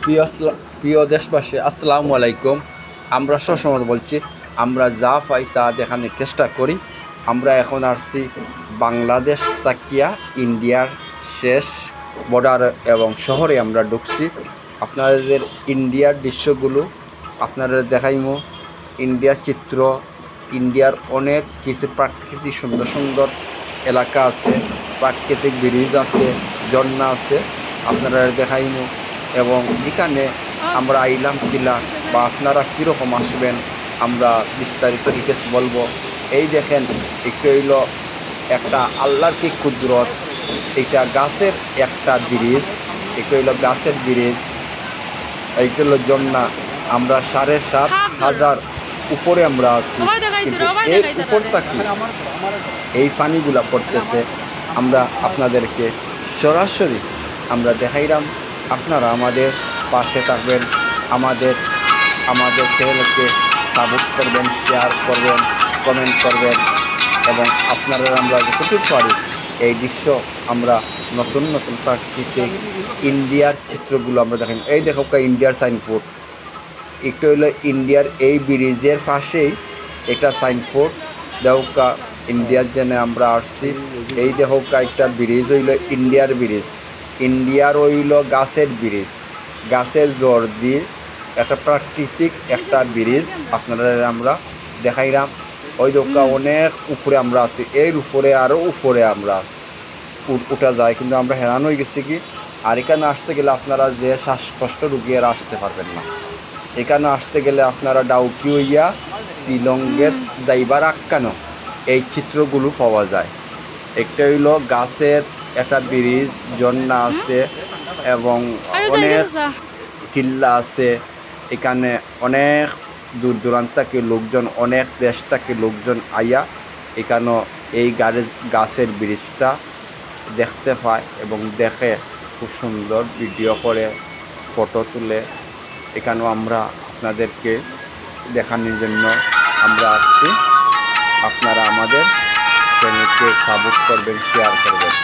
প্রিয় দেশবাসী, আসসালামু আলাইকুম। আমরা সবসময় বলছি, আমরা যা পাই তা দেখানোর চেষ্টা করি। আমরা এখন আসছি বাংলাদেশ তাকিয়া ইন্ডিয়ার শেষ বর্ডার এবং শহরে আমরা ঢুকছি। আপনাদের ইন্ডিয়ার দৃশ্যগুলো আপনাদের দেখাইমো, ইন্ডিয়ার চিত্র, ইন্ডিয়ার অনেক কিছু প্রাকৃতিক সুন্দর সুন্দর এলাকা আছে, প্রাকৃতিক ব্রিজ আছে, ঝর্ণা আছে, আপনারা দেখাইমো। এবং এখানে আমরা আইলাম কিলা বা আপনারা কীরকম আসবেন আমরা বিস্তারিত ডিটেলস বলবো। এই দেখেন, একটু হইল একটা আল্লাহর কি কুদরত, এটা গাছের একটা ব্রিজ, একটু হইল গাছের ব্রিজ, এইটা হলো ঝর্ণা। আমরা ৭,৫০০ উপরে আমরা আছি, কিন্তু এর উপর থেকে এই পানিগুলা পড়তেছে। আমরা আপনাদেরকে সরাসরি আমরা দেখাইলাম। আপনারা আমাদের পাশে থাকবেন, আমাদের চ্যানেলকে সাবস্ক্রাইব করবেন, শেয়ার করবেন, কমেন্ট করবেন, এবং আপনারা আমরা যতটুকু পারি এই দৃশ্য আমরা নতুন নতুন প্রাকৃতিক ইন্ডিয়ার চিত্রগুলো আমরা দেখাই। এই দেখো ইন্ডিয়ার সাইনবোর্ড, একটু হইলো ইন্ডিয়ার এই ব্রিজের পাশেই একটা সাইনবোর্ড দেহকা ইন্ডিয়ার জন্য আমরা আসছি। এই দেহকা একটা ব্রিজ হইল ইন্ডিয়ার ব্রিজ, ইন্ডিয়ার হইল গাছের ব্রিজ, গাছের জোর দিয়ে একটা প্রাকৃতিক একটা ব্রিজ আপনারা আমরা দেখাইলাম। ওই দোকা অনেক উপরে আমরা আছি, এর উপরে আরও উপরে আমরা উঠা যায়, কিন্তু আমরা হেরান হয়ে গেছি কি। আর এখানে আসতে গেলে আপনারা যে শ্বাসকষ্ট রুগিয়ে আসতে পারবেন না। এখানে আসতে গেলে আপনারা ডাউকি হইয়া শিলংয়ের যাইবার আক্কানো এই চিত্রগুলো পাওয়া যায়। একটা হইল গাছের একটা ব্রিজ, ঝর্ণা আছে এবং অনেক টিল্লা আছে। এখানে অনেক দূর দূরান্ত থেকে লোকজন, অনেক দেশ থেকে লোকজন আইয়া এখানে এই গাছের ব্রিজটা দেখতে পায় এবং দেখে খুব সুন্দর ভিডিও করে, ফটো তুলে। এখানেও আমরা আপনাদেরকে দেখানোর জন্য আমরা আসছি। আপনারা আমাদের চ্যানেলকে সাপোর্ট করবেন, শেয়ার করবেন।